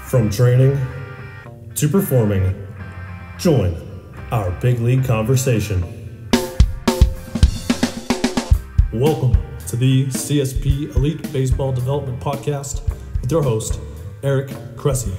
From training to performing, join our big league conversation. Welcome to the CSP Elite Baseball Development Podcast with your host, Eric Cressey.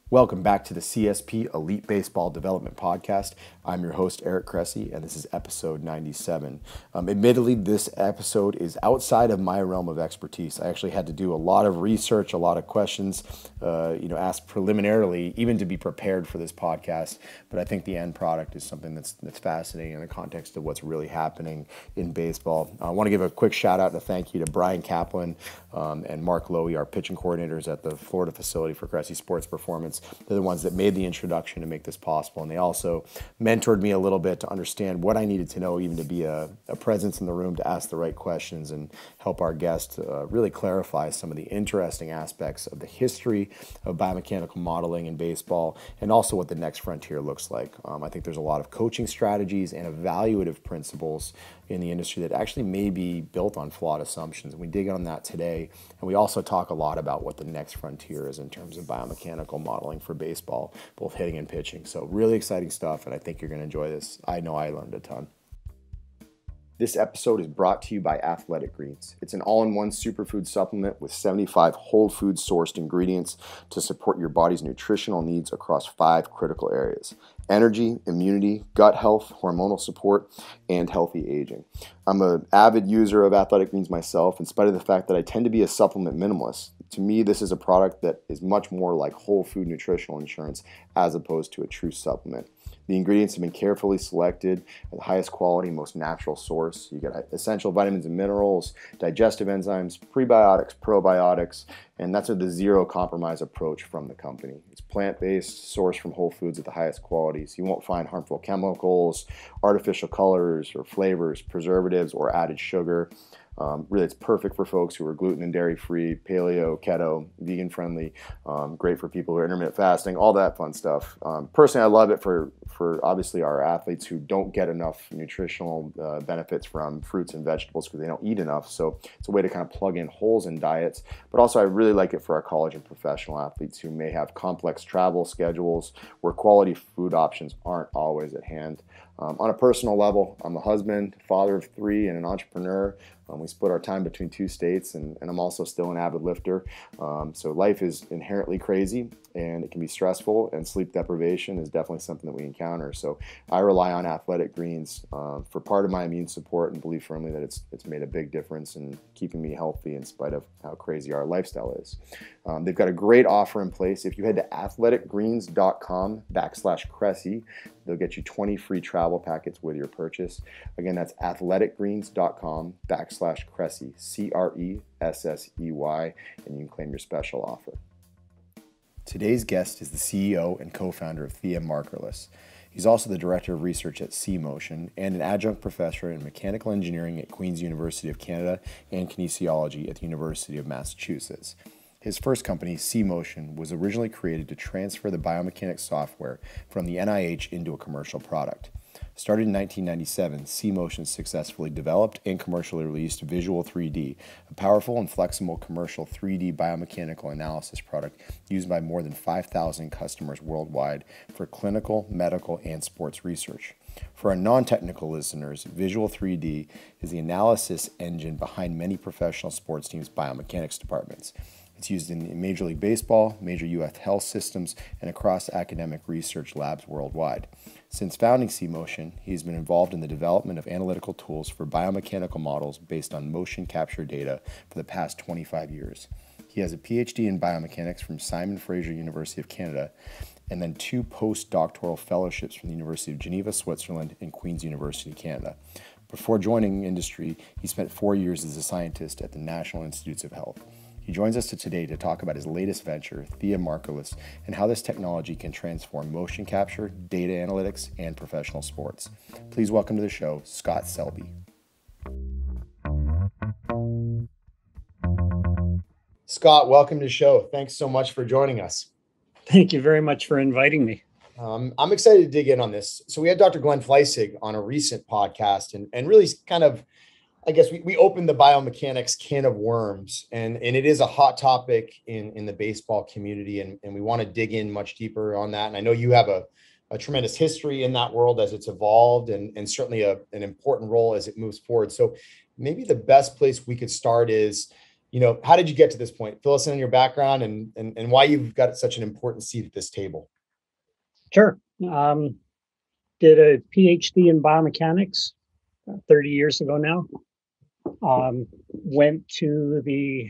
Welcome back to the CSP Elite Baseball Development Podcast. I'm your host, Eric Cressey, and this is episode 97. Admittedly, this episode is outside of my realm of expertise. I actually had to do a lot of research, a lot of questions, asked preliminarily, even to be prepared for this podcast. But I think the end product is something that's fascinating in the context of what's really happening in baseball. I want to give a quick shout out and a thank you to Brian Kaplan and Mark Lowy, our pitching coordinators at the Florida facility for Cressey Sports Performance. They're the ones that made the introduction to make this possible, and they also mentored me a little bit to understand what I needed to know, even to be a presence in the room to ask the right questions and help our guest really clarify some of the interesting aspects of the history of biomechanical modeling in baseball, and also what the next frontier looks like. I think there's a lot of coaching strategies and evaluative principles in the industry that actually may be built on flawed assumptions. And we dig on that today. And we also talk a lot about what the next frontier is in terms of biomechanical modeling for baseball, both hitting and pitching. So really exciting stuff, and I think you're going to enjoy this. I know I learned a ton. This episode is brought to you by Athletic Greens. It's an all-in-one superfood supplement with 75 whole food sourced ingredients to support your body's nutritional needs across 5 critical areas: energy, immunity, gut health, hormonal support, and healthy aging. I'm an avid user of Athletic Greens myself, in spite of the fact that I tend to be a supplement minimalist. To me, this is a product that is much more like whole food nutritional insurance as opposed to a true supplement. The ingredients have been carefully selected at the highest quality, most natural source. You get essential vitamins and minerals, digestive enzymes, prebiotics, probiotics, and that's the zero compromise approach from the company. It's plant-based, sourced from whole foods at the highest qualities. You won't find harmful chemicals, artificial colors or flavors, preservatives, or added sugar. Really, it's perfect for folks who are gluten and dairy-free, paleo, keto, vegan-friendly, great for people who are intermittent fasting, all that fun stuff. Personally, I love it for obviously our athletes who don't get enough nutritional benefits from fruits and vegetables because they don't eat enough. So it's a way to kind of plug in holes in diets. But also, I really like it for our college and professional athletes who may have complex travel schedules where quality food options aren't always at hand. On a personal level, I'm a husband, father of 3, and an entrepreneur. We split our time between 2 states, and I'm also still an avid lifter. So life is inherently crazy, and it can be stressful, and sleep deprivation is definitely something that we encounter. So I rely on Athletic Greens for part of my immune support, and believe firmly that it's made a big difference in keeping me healthy in spite of how crazy our lifestyle is. They've got a great offer in place. If you head to athleticgreens.com/Cressey, they'll get you 20 free travel packets with your purchase. Again, that's athleticgreens.com/Cressey, CRESSEY, and you can claim your special offer. Today's guest is the CEO and co-founder of Thea Markerless. He's also the director of research at C-Motion and an adjunct professor in mechanical engineering at Queen's University of Canada and kinesiology at the University of Massachusetts. His first company, C-Motion, was originally created to transfer the biomechanics software from the NIH into a commercial product. Started in 1997, C-Motion successfully developed and commercially released Visual 3D, a powerful and flexible commercial 3D biomechanical analysis product used by more than 5,000 customers worldwide for clinical, medical, and sports research. For our non-technical listeners, Visual 3D is the analysis engine behind many professional sports teams' biomechanics departments. It's used in Major League Baseball, major U.S. health systems, and across academic research labs worldwide. Since founding C-Motion, he's been involved in the development of analytical tools for biomechanical models based on motion capture data for the past 25 years. He has a PhD in biomechanics from Simon Fraser University of Canada, and then 2 postdoctoral fellowships from the University of Geneva, Switzerland, and Queen's University, Canada. Before joining industry, he spent 4 years as a scientist at the National Institutes of Health. He joins us today to talk about his latest venture, Thea Markerless, and how this technology can transform motion capture, data analytics, and professional sports. Please welcome to the show, Scott Selbie. Scott, welcome to the show. Thanks so much for joining us. Thank you very much for inviting me. I'm excited to dig in on this. So we had Dr. Glenn Fleissig on a recent podcast and really kind of I guess we opened the biomechanics can of worms, and it is a hot topic in the baseball community, and we want to dig in much deeper on that. And I know you have a tremendous history in that world as it's evolved, and certainly an important role as it moves forward. So maybe the best place we could start is, how did you get to this point? Fill us in on your background and why you've got such an important seat at this table. Sure. Did a PhD in biomechanics 30 years ago now. Went to the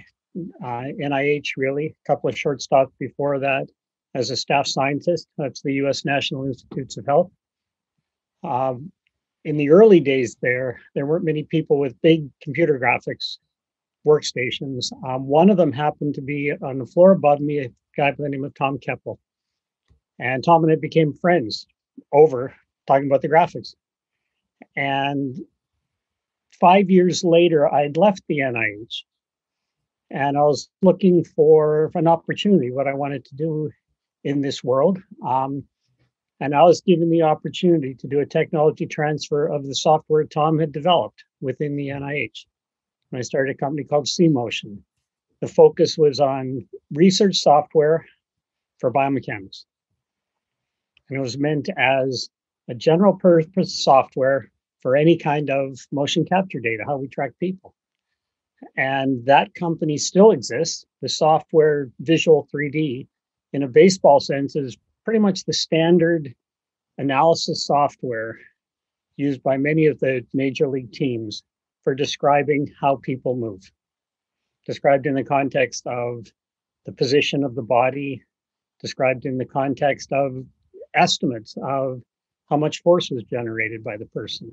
NIH, really, a couple of short stops before that as a staff scientist. That's the U.S. National Institutes of Health. In the early days there weren't many people with big computer graphics workstations. One of them happened to be on the floor above me, a guy by the name of Tom Keppel. And Tom and I became friends over talking about the graphics. And 5 years later, I'd left the NIH and I was looking for an opportunity, what I wanted to do in this world. And I was given the opportunity to do a technology transfer of the software Tom had developed within the NIH. And I started a company called C-Motion. The focus was on research software for biomechanics. And it was meant as a general purpose software for any kind of motion capture data, how we track people. And that company still exists. The software Visual 3D, in a baseball sense, is pretty much the standard analysis software used by many of the major league teams for describing how people move, described in the context of the position of the body, described in the context of estimates of how much force was generated by the person.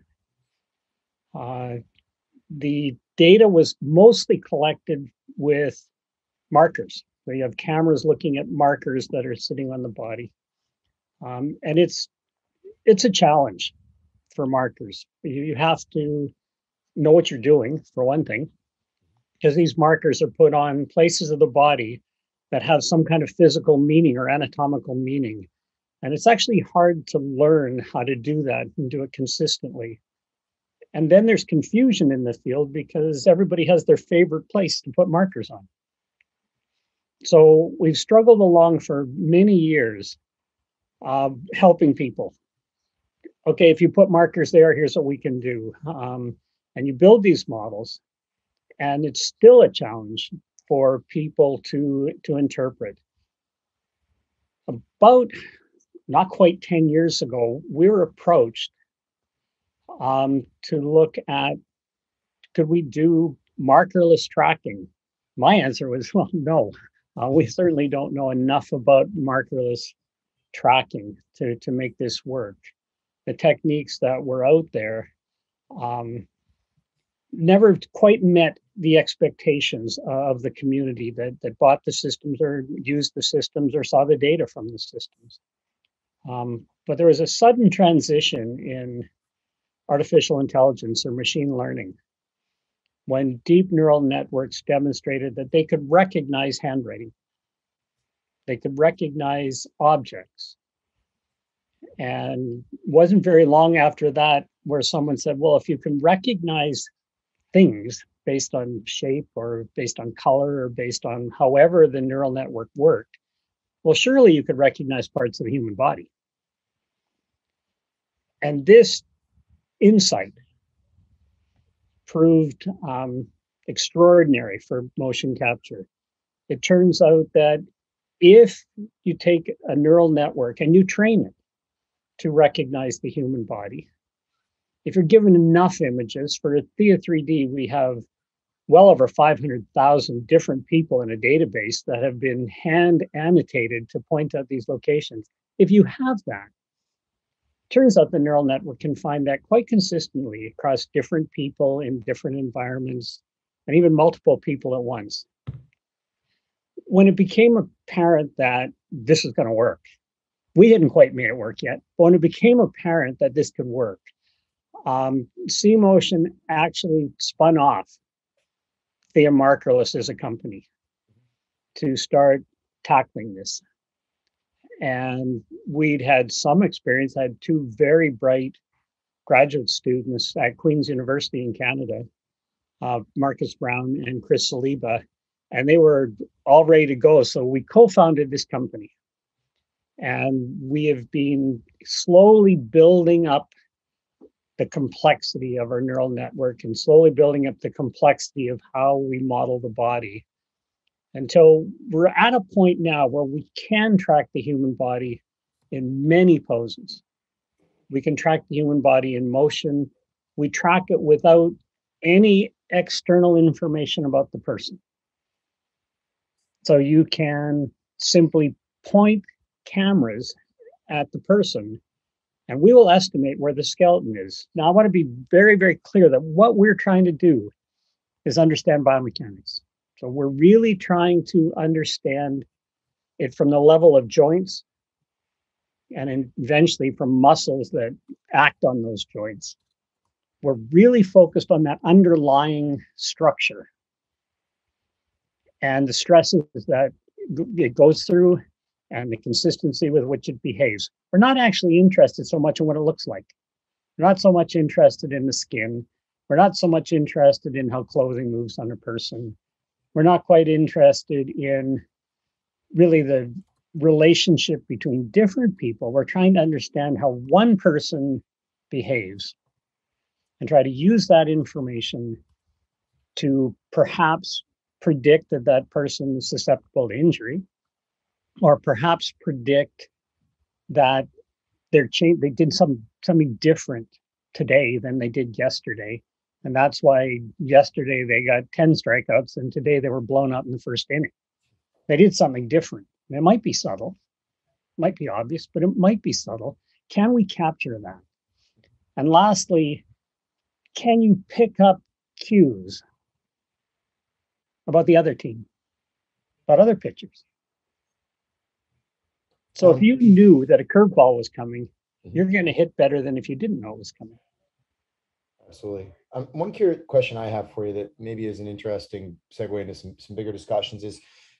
The data was mostly collected with markers. So you have cameras looking at markers that are sitting on the body. And it's a challenge for markers. You have to know what you're doing, for one thing, because these markers are put on places of the body that have some kind of physical meaning or anatomical meaning. And it's actually hard to learn how to do that and do it consistently. And then there's confusion in the field because everybody has their favorite place to put markers on. So we've struggled along for many years helping people. Okay, if you put markers there, here's what we can do. And you build these models, and it's still a challenge for people to interpret. About not quite 10 years ago, we were approached to look at, could we do markerless tracking? My answer was, well, no. We certainly don't know enough about markerless tracking to make this work. The techniques that were out there never quite met the expectations of the community that bought the systems or used the systems or saw the data from the systems. But there was a sudden transition in artificial intelligence or machine learning when deep neural networks demonstrated that they could recognize handwriting. They could recognize objects. And wasn't very long after that where someone said, well, if you can recognize things based on shape or based on color or based on however the neural network worked, well, surely you could recognize parts of the human body. And this insight proved extraordinary for motion capture. It turns out that if you take a neural network and you train it to recognize the human body, if you're given enough images, for Thea 3D, we have well over 500,000 different people in a database that have been hand annotated to point out these locations. If you have that, turns out the neural network can find that quite consistently across different people in different environments, and even multiple people at once. When it became apparent that this is going to work, we hadn't quite made it work yet, but when it became apparent that this could work, C-Motion actually spun off Thea Markerless as a company to start tackling this. And we'd had some experience. I had two very bright graduate students at Queen's University in Canada Marcus Brown and Chris Selbie, and they were all ready to go. So we co-founded this company, and we have been slowly building up the complexity of our neural network and slowly building up the complexity of how we model the body until we're at a point now where we can track the human body in many poses. We can track the human body in motion. We track it without any external information about the person. So you can simply point cameras at the person and we will estimate where the skeleton is. Now, I want to be very, very clear that what we're trying to do is understand biomechanics. So we're really trying to understand it from the level of joints and eventually from muscles that act on those joints. We're really focused on that underlying structure and the stresses that it goes through and the consistency with which it behaves. We're not actually interested so much in what it looks like. We're not so much interested in the skin. We're not so much interested in how clothing moves on a person. We're not quite interested in really the relationship between different people. We're trying to understand how one person behaves and try to use that information to perhaps predict that that person is susceptible to injury, or perhaps predict that they did something different today than they did yesterday. And that's why yesterday they got 10 strikeouts and today they were blown out in the first inning. They did something different. And it might be subtle, might be obvious, but it might be subtle. Can we capture that? And lastly, can you pick up cues about the other team, about other pitchers? So if you knew that a curveball was coming, you're going to hit better than if you didn't know it was coming. Absolutely. One question I have for you that maybe is an interesting segue into some bigger discussions is,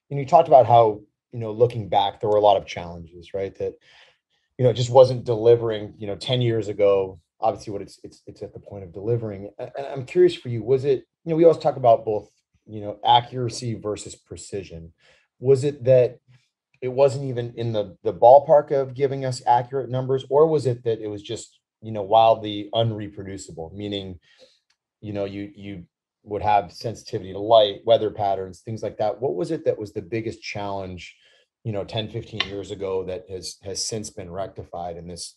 you talked about how, looking back, there were a lot of challenges, right? That, it just wasn't delivering, 10 years ago, obviously what it's at the point of delivering. And I'm curious for you, was it, we always talk about both, accuracy versus precision. Was it that it wasn't even in the ballpark of giving us accurate numbers, or was it that it was just, wildly unreproducible, meaning, you would have sensitivity to light, weather patterns, things like that? What was it that was the biggest challenge, 10, 15 years ago that has since been rectified in this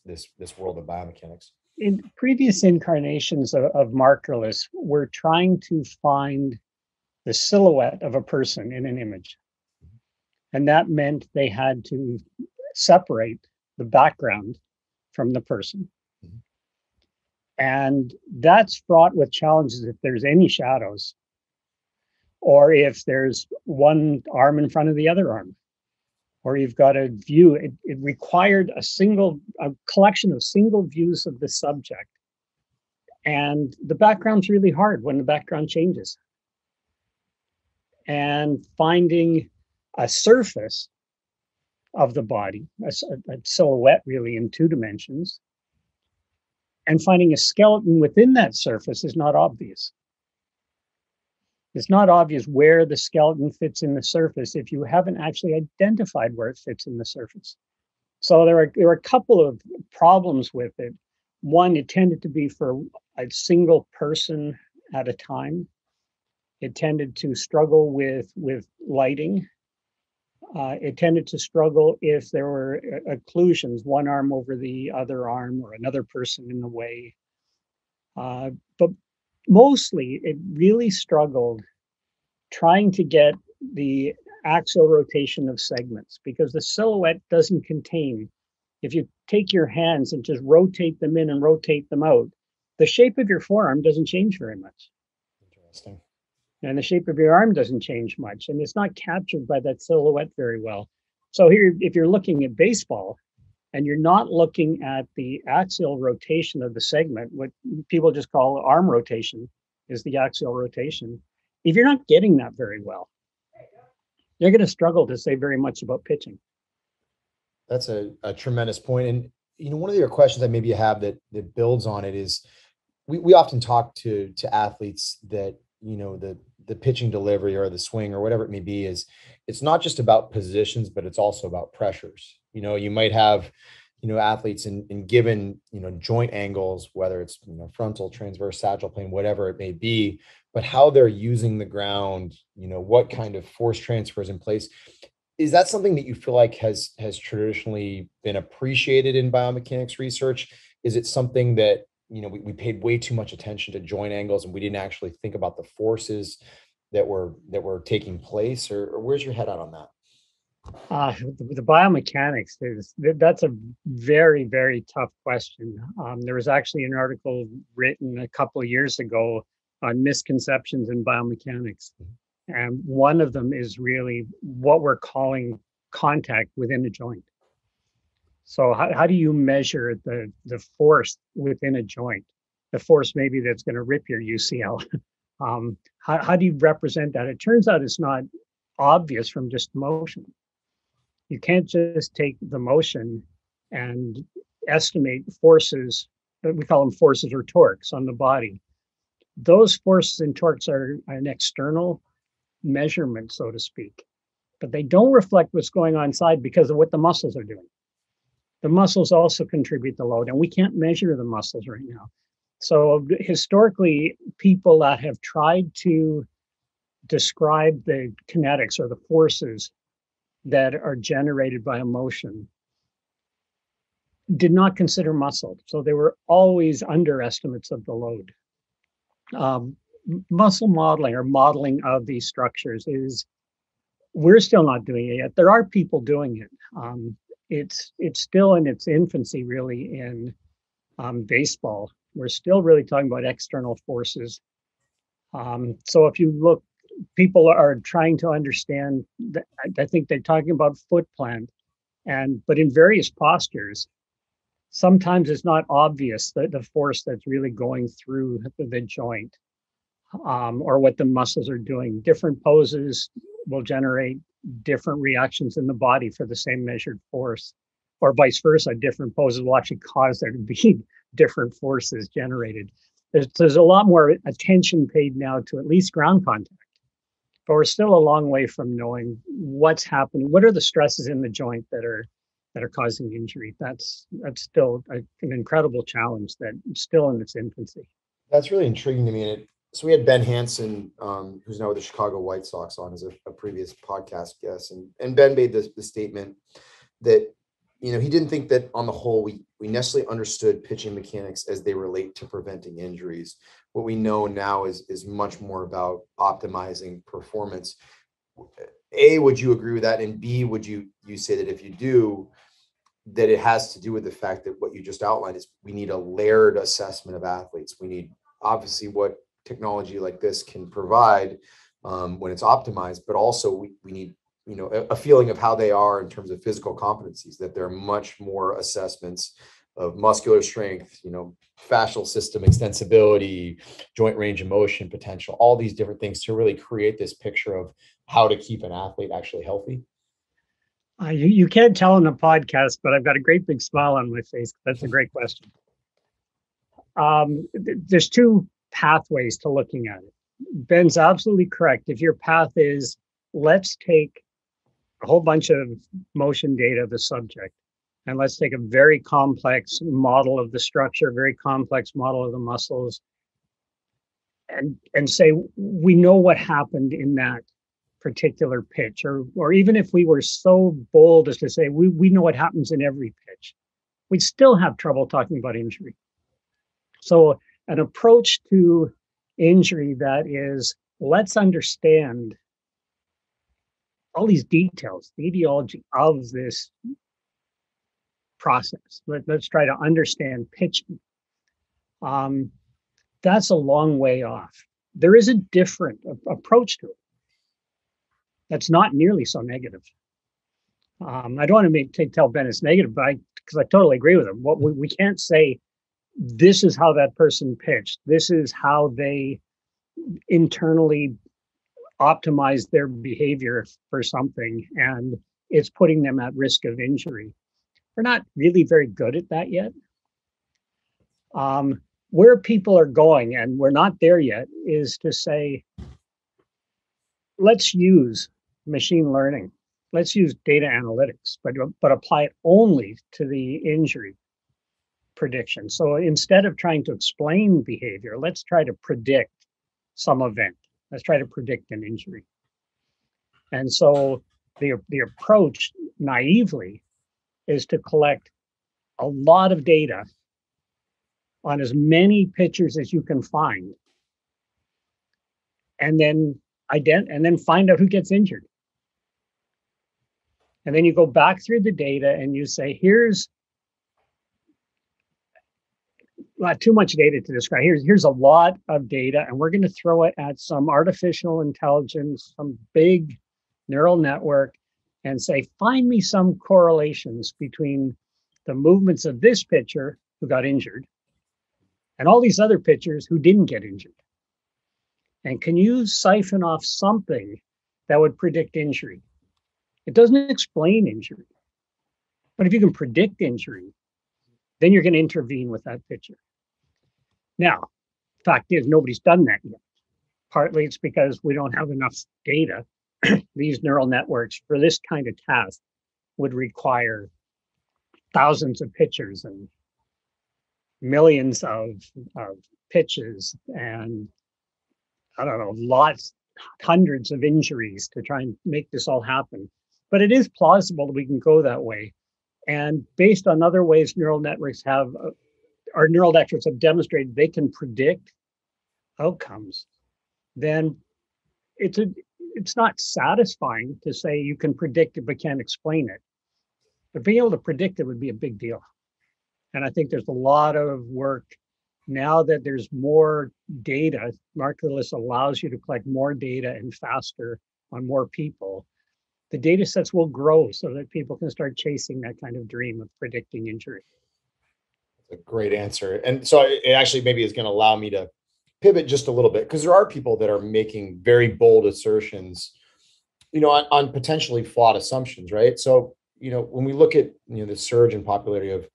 world of biomechanics? In previous incarnations of markerless, we're trying to find the silhouette of a person in an image. And that meant they had to separate the background from the person. Mm-hmm. And that's fraught with challenges if there's any shadows, or if there's one arm in front of the other arm, or you've got a view. It required a collection of single views of the subject. And the background's really hard when the background changes. And finding a surface of the body, a silhouette really in 2 dimensions, and finding a skeleton within that surface is not obvious. It's not obvious where the skeleton fits in the surface if you haven't actually identified where it fits in the surface. So there are a couple of problems with it. One, it tended to be for a single person at a time. It tended to struggle with lighting. It tended to struggle if there were occlusions, one arm over the other arm or another person in the way. But mostly it really struggled trying to get the axial rotation of segments, because the silhouette doesn't contain, if you take your hands and just rotate them in and rotate them out, the shape of your forearm doesn't change very much. Interesting. And the shape of your arm doesn't change much, and it's not captured by that silhouette very well. So here, if you're looking at baseball and you're not looking at the axial rotation of the segment, what people just call arm rotation is the axial rotation. If you're not getting that very well, you're going to struggle to say very much about pitching. That's a tremendous point. And, one of your questions that maybe you have that builds on it is, we often talk to athletes that, the pitching delivery or the swing or whatever it may be, is it's not just about positions, but it's also about pressures. You might have, athletes in given, joint angles, whether it's, frontal, transverse, sagittal plane, whatever it may be, but how they're using the ground, what kind of force transfer is in place. Is that something that you feel like has traditionally been appreciated in biomechanics research? Is it something that, we paid way too much attention to joint angles and we didn't actually think about the forces that were taking place, or where's your head at on that? The biomechanics that's a very, very tough question. There was actually an article written a couple of years ago on misconceptions in biomechanics. And one of them is really what we're calling contact within a joint. So how do you measure the force within a joint? The force maybe that's going to rip your UCL. How do you represent that? It turns out it's not obvious from just motion. You can't just take the motion and estimate forces. We call them forces or torques on the body. Those forces and torques are an external measurement, so to speak, but they don't reflect what's going on inside because of what the muscles are doing. The muscles also contribute the load, and we can't measure the muscles right now. So historically, people that have tried to describe the kinetics or the forces that are generated by a motion did not consider muscle. So they were always underestimates of the load. Muscle modeling or modeling of these structures we're still not doing it yet. There are people doing it. It's still in its infancy, really, in baseball. We're still really talking about external forces. So if you look, people are trying to understand that. I think they're talking about foot plant, but in various postures, sometimes it's not obvious that the force that's really going through the joint, or what the muscles are doing. Different poses will generate different reactions in the body for the same measured force, or vice versa. Different poses will actually cause there to be different forces generated. There's a lot more attention paid now to at least ground contact, but we're still a long way from knowing what's happening. What are the stresses in the joint that are causing injury? That's still an incredible challenge that's still in its infancy. That's really intriguing to me. So we had Ben Hansen, who's now with the Chicago White Sox, on as a previous podcast guest, and Ben made the statement that he didn't think that on the whole we necessarily understood pitching mechanics as they relate to preventing injuries. What we know now is much more about optimizing performance. A, would you agree with that? And B, would you say that if you do, that it has to do with the fact that what you just outlined is we need a layered assessment of athletes. We need obviously what technology like this can provide when it's optimized, but also we need a feeling of how they are in terms of physical competencies, that there are much more assessments of muscular strength, fascial system extensibility, joint range of motion potential, all these different things to really create this picture of how to keep an athlete actually healthy. You can't tell in the podcast, but I've got a great big smile on my face. That's a great question. There's two pathways to looking at it. Ben's absolutely correct. If your path is, let's take a whole bunch of motion data of the subject, and let's take a very complex model of the structure, very complex model of the muscles, and say, we know what happened in that particular pitch, or even if we were so bold as to say, we know what happens in every pitch, we'd still have trouble talking about injury. So an approach to injury that is, let's understand all these details, the etiology of this process. Let's try to understand pitching. That's a long way off. There is a different approach to it that's not nearly so negative. I don't want to tell Ben it's negative, but because I totally agree with him. What we can't say, this is how that person pitched. This is how they internally optimize their behavior for something, and it's putting them at risk of injury. We're not really very good at that yet. where people are going, and we're not there yet, is to say, let's use machine learning. Let's use data analytics, but apply it only to the injury prediction. So instead of trying to explain behavior, let's try to predict some event. Let's try to predict an injury. And so the approach naively is to collect a lot of data on as many pictures as you can find, and then find out who gets injured. And then you go back through the data and you say, here's not too much data to describe. Here's a lot of data, and we're going to throw it at some artificial intelligence, some big neural network, and say, find me some correlations between the movements of this pitcher who got injured and all these other pitchers who didn't get injured. And can you siphon off something that would predict injury? It doesn't explain injury, but if you can predict injury, then you're going to intervene with that pitcher. Now, fact is, nobody's done that yet. Partly it's because we don't have enough data. These neural networks for this kind of task would require thousands of pitchers and millions of pitches and, I don't know, hundreds of injuries to try and make this all happen. But it is plausible that we can go that way. And based on other ways neural networks have demonstrated they can predict outcomes, then it's not satisfying to say you can predict it but can't explain it. But being able to predict it would be a big deal. And I think there's a lot of work now that there's more data. Markerless allows you to collect more data and faster on more people. The data sets will grow so that people can start chasing that kind of dream of predicting injury. That's a great answer. And so it actually maybe is going to allow me to pivot just a little bit, because there are people that are making very bold assertions, on potentially flawed assumptions, right? So, when we look at, the surge in popularity of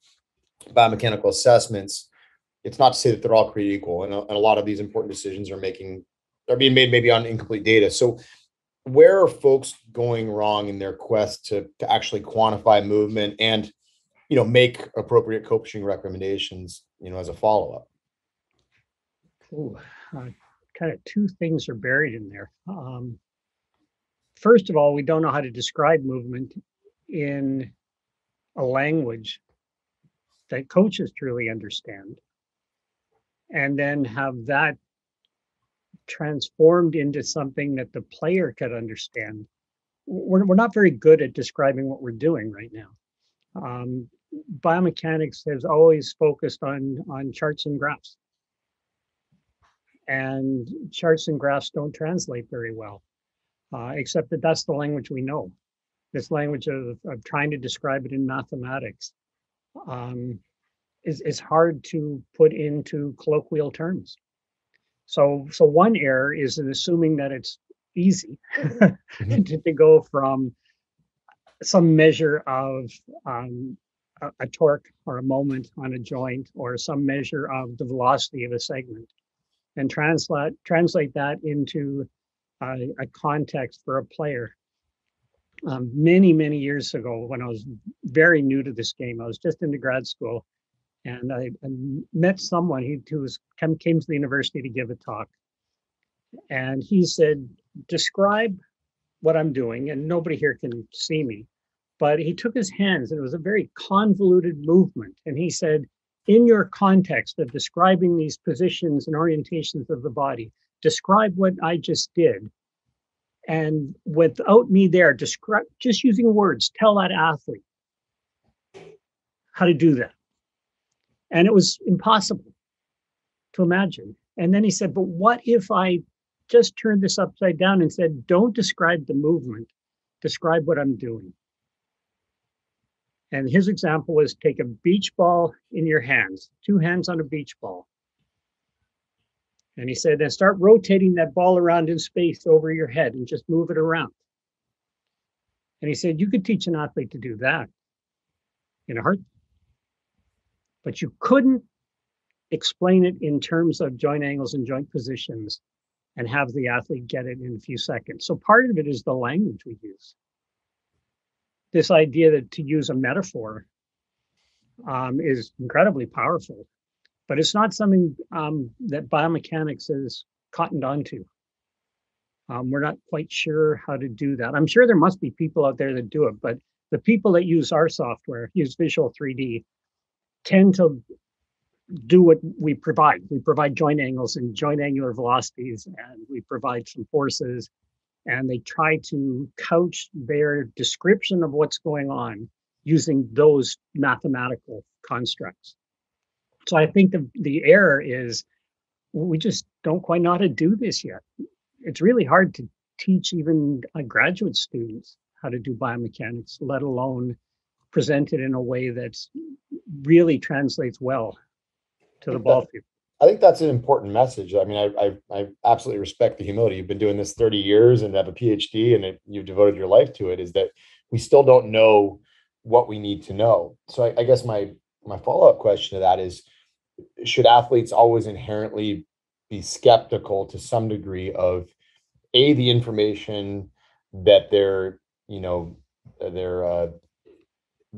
biomechanical assessments, it's not to say that they're all created equal. And a lot of these important decisions are being made maybe on incomplete data. So where are folks going wrong in their quest to actually quantify movement and, make appropriate coaching recommendations, as a follow-up? Kind of two things are buried in there. First of all, we don't know how to describe movement in a language that coaches truly understand, and then have that transformed into something that the player could understand. We're not very good at describing what we're doing right now. Biomechanics has always focused on charts and graphs. And charts and graphs don't translate very well, except that that's the language we know. This language of trying to describe it in mathematics is hard to put into colloquial terms. So one error is in assuming that it's easy to go from some measure of a torque or a moment on a joint, or some measure of the velocity of a segment, and translate that into a context for a player. Many years ago, when I was very new to this game, I was just into grad school, and I met someone who came to the university to give a talk. And he said, describe what I'm doing, and nobody here can see me. But he took his hands, and it was a very convoluted movement. And he said, in your context of describing these positions and orientations of the body, describe what I just did. And without me there, describe, just using words, tell that athlete how to do that. And it was impossible to imagine. And then he said, but what if I just turned this upside down and said, don't describe the movement, describe what I'm doing. And his example was, take a beach ball in your hands, 2 hands on a beach ball. And he said, then start rotating that ball around in space over your head and just move it around. And he said, you could teach an athlete to do that in a heartbeat, but you couldn't explain it in terms of joint angles and joint positions, and have the athlete get it in a few seconds. So part of it is the language we use. This idea that to use a metaphor is incredibly powerful, but it's not something that biomechanics is cottoned onto. We're not quite sure how to do that. I'm sure there must be people out there that do it, but the people that use our software, use Visual 3D, tend to do what we provide. We provide joint angles and joint angular velocities, and we provide some forces, and they try to couch their description of what's going on using those mathematical constructs. So I think the error is we just don't quite know how to do this yet. It's really hard to teach even graduate students how to do biomechanics, let alone present it in a way that's really translates well to the ball field. I think that's an important message. I mean, I absolutely respect the humility. You've been doing this 30 years and have a PhD, and you've devoted your life to it. Is that we still don't know what we need to know. So I guess my follow-up question to that is, should athletes always inherently be skeptical to some degree of the information that their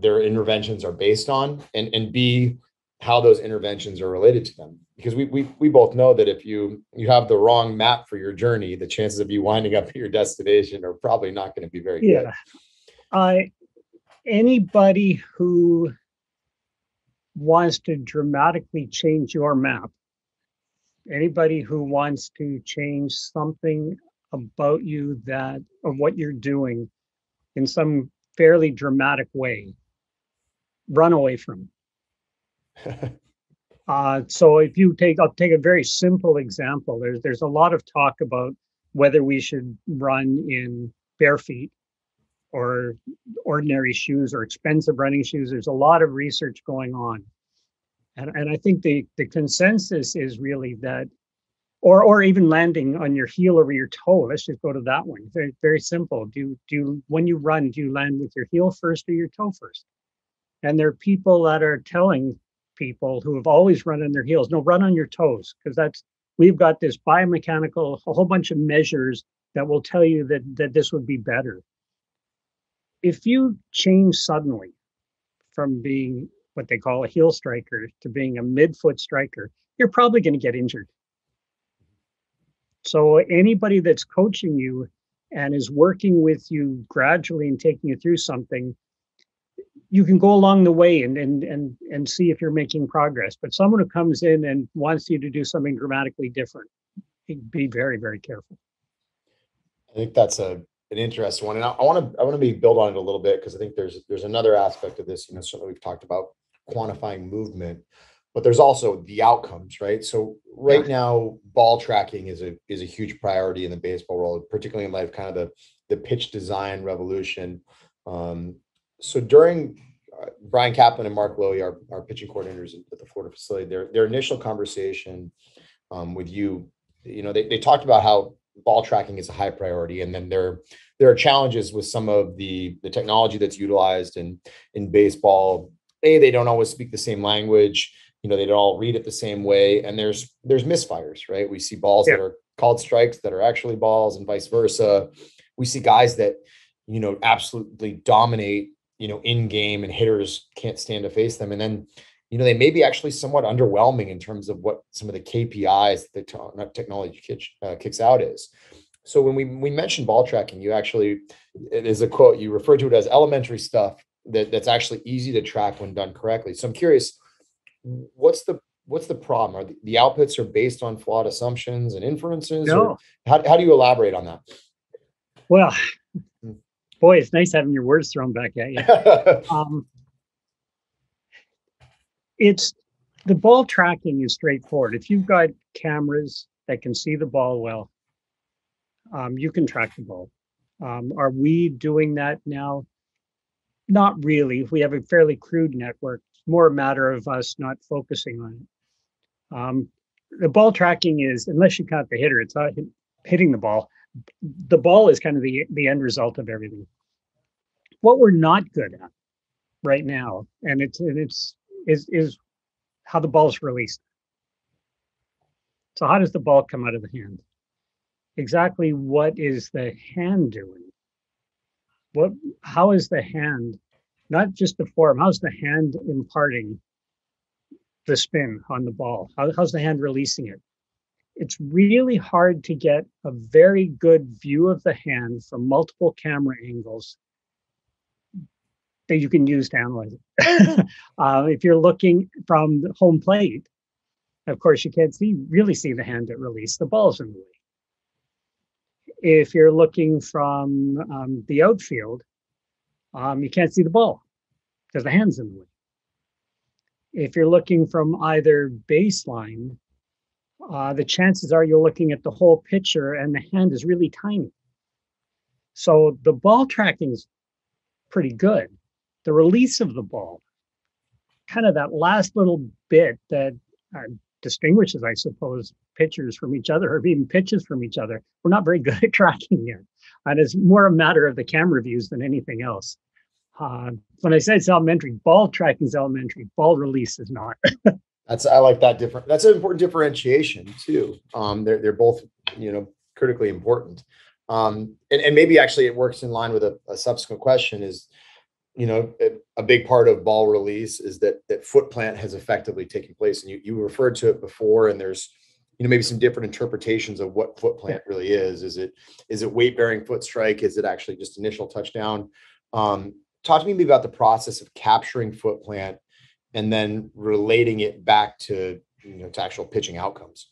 interventions are based on, and B, how those interventions are related to them? Because we both know that if you have the wrong map for your journey, the chances of you winding up at your destination are probably not going to be very good. Anybody who wants to dramatically change your map, anybody who wants to change something about you of what you're doing in some fairly dramatic way, run away from it. So if I'll take a very simple example. There's a lot of talk about whether we should run in bare feet or ordinary shoes or expensive running shoes. There's a lot of research going on. And I think the consensus is really that, or even landing on your heel over your toe. Let's just go to that one. Very, very simple. When you run, do you land with your heel first or your toe first? And there are people that are telling people who have always run on their heels, no, run on your toes, because we've got this biomechanical, a whole bunch of measures that will tell you that this would be better. If you change suddenly from being what they call a heel striker to being a midfoot striker, you're probably going to get injured. So anybody that's coaching you and is working with you gradually and taking you through something, you can go along the way and see if you're making progress. But someone who comes in and wants you to do something dramatically different, be very, very careful. I think that's an interesting one, and I want to build on it a little bit, because I think there's another aspect of this. Certainly we've talked about quantifying movement, but there's also the outcomes, right? So now, ball tracking is a huge priority in the baseball world, particularly in light of kind of the pitch design revolution. So during Brian Kaplan and Mark Lowy, our pitching coordinators at the Florida facility, their initial conversation with you, they talked about how ball tracking is a high priority, and then there are challenges with some of the technology that's utilized in baseball. They don't always speak the same language. They don't all read it the same way, and there's misfires, right? We see balls that are called strikes that are actually balls, and vice versa. We see guys that absolutely dominate in game, and hitters can't stand to face them. And then, they may be actually somewhat underwhelming in terms of what some of the KPIs that technology kicks out is. So when we mentioned ball tracking, it is a quote, you refer to it as elementary stuff that's actually easy to track when done correctly. So I'm curious, what's the problem? Are the outputs are based on flawed assumptions and inferences? No. Or how do you elaborate on that? Well, boy, it's nice having your words thrown back at you. It's the ball tracking is straightforward. If you've got cameras that can see the ball well, you can track the ball. Are we doing that now? Not really. We have a fairly crude network. It's more a matter of us not focusing on it. The ball tracking is, unless you count the hitter, it's not hitting the ball. The ball is kind of the end result of everything. What we're not good at right now, and it's how the ball is released. So how does the ball come out of the hand? Exactly what is the hand doing? How is the hand, not just the form, how's the hand imparting the spin on the ball? How's the hand releasing it? It's really hard to get a very good view of the hand from multiple camera angles that you can use to analyze it. If you're looking from the home plate, of course, you can't really see the hand at release. The ball's in the way. If you're looking from the outfield, you can't see the ball because the hand's in the way. If you're looking from either baseline, the chances are you're looking at the whole picture and the hand is really tiny. So the ball tracking is pretty good. The release of the ball, kind of that last little bit that distinguishes, I suppose, pitchers from each other or even pitches from each other, we're not very good at tracking yet. And it's more a matter of the camera views than anything else. When I say it's elementary, ball tracking is elementary, ball release is not. I like that different. That's an important differentiation too. They're both, critically important. And maybe actually it works in line with a subsequent question is, a big part of ball release is that foot plant has effectively taken place. And you referred to it before, and there's, maybe some different interpretations of what foot plant really is. Is it weight bearing foot strike? Is it actually just initial touchdown? Talk to me about the process of capturing foot plant and then relating it back to, to actual pitching outcomes.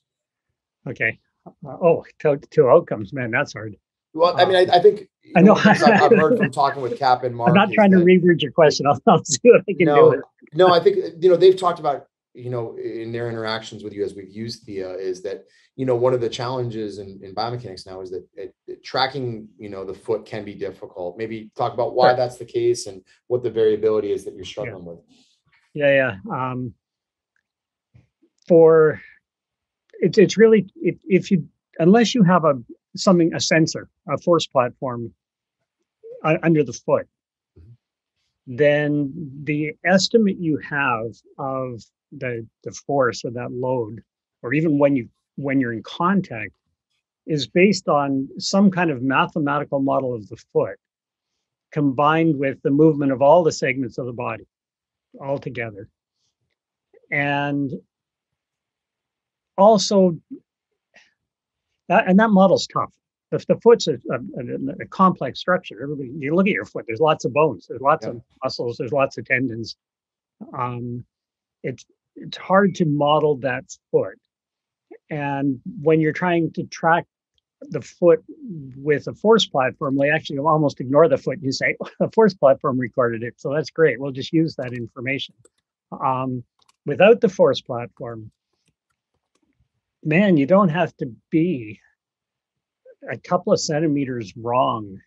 Okay. To outcomes, man, that's hard. Well, I mean, I think I know I've heard from talking with Cap and Mark. I'm not trying to reword your question. I'll see what I can do. No, I think they've talked about in their interactions with you as we've used Thea is that one of the challenges in biomechanics now is that tracking the foot can be difficult. Maybe talk about why that's the case and what the variability is that you're struggling with. Yeah. It's really unless you have a sensor, a force platform under the foot, then the estimate you have of the force or that load, or even when you're in contact, is based on some kind of mathematical model of the foot combined with the movement of all the segments of the body all together. And also that model's tough. The foot's a complex structure. You look at your foot, there's lots of bones, there's lots of muscles, there's lots of tendons. It's hard to model that foot. And when you're trying to track the foot with a force platform, they actually almost ignore the foot. You say, a force platform recorded it, so that's great. We'll just use that information. Without the force platform, man, you don't have to be a couple of centimeters wrong.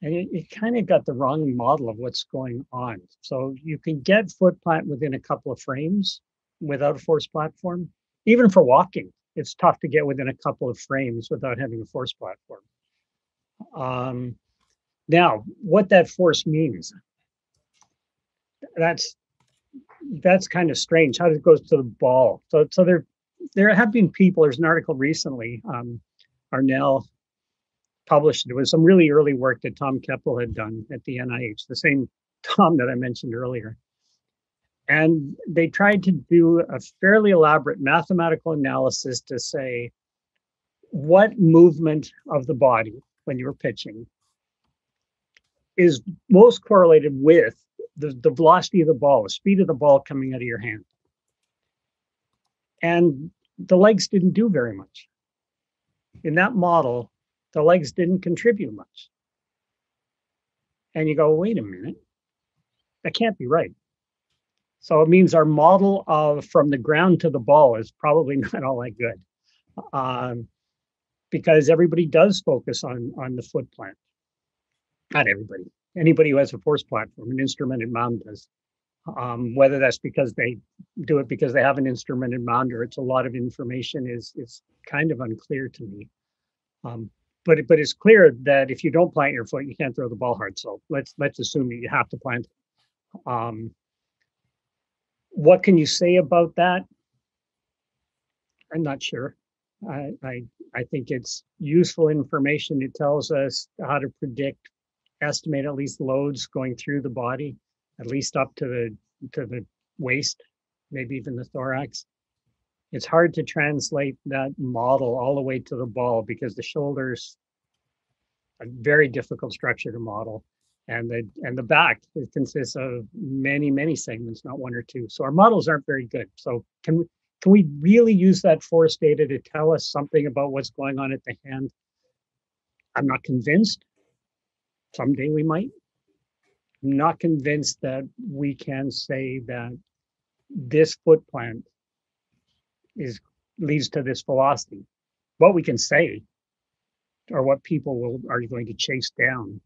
And you kind of got the wrong model of what's going on. So you can get foot plant within a couple of frames without a force platform. Even for walking, it's tough to get within a couple of frames without having a force platform. Now, what that force means, that's kind of strange. How it goes to the ball. So there have been people. There's an article recently. Arnell published. It was some really early work that Tom Keppel had done at the NIH, the same Tom that I mentioned earlier. And they tried to do a fairly elaborate mathematical analysis to say what movement of the body when you were pitching is most correlated with the velocity of the ball, the speed of the ball coming out of your hand. And the legs didn't do very much. In that model, the legs didn't contribute much. And you go, wait a minute, that can't be right. So it means our model of from the ground to the ball is probably not all that good, because everybody does focus on the foot plant. Not everybody. Anybody who has a force platform, an instrumented mound does. Whether that's because they do it because they have an instrumented mound or it's a lot of information is kind of unclear to me. But it's clear that if you don't plant your foot, you can't throw the ball hard. So let's assume that you have to plant it. What can you say about that? I'm not sure. I think it's useful information. It tells us how to estimate at least loads going through the body, at least up to the waist, maybe even the thorax. It's hard to translate that model all the way to the ball because the shoulder's a very difficult structure to model. And the back, it consists of many segments, not one or two. So our models aren't very good. So can we really use that force data to tell us something about what's going on at the hand? I'm not convinced. Someday we might. I'm not convinced that we can say that this foot plant leads to this velocity. What we can say, or what people are going to chase down,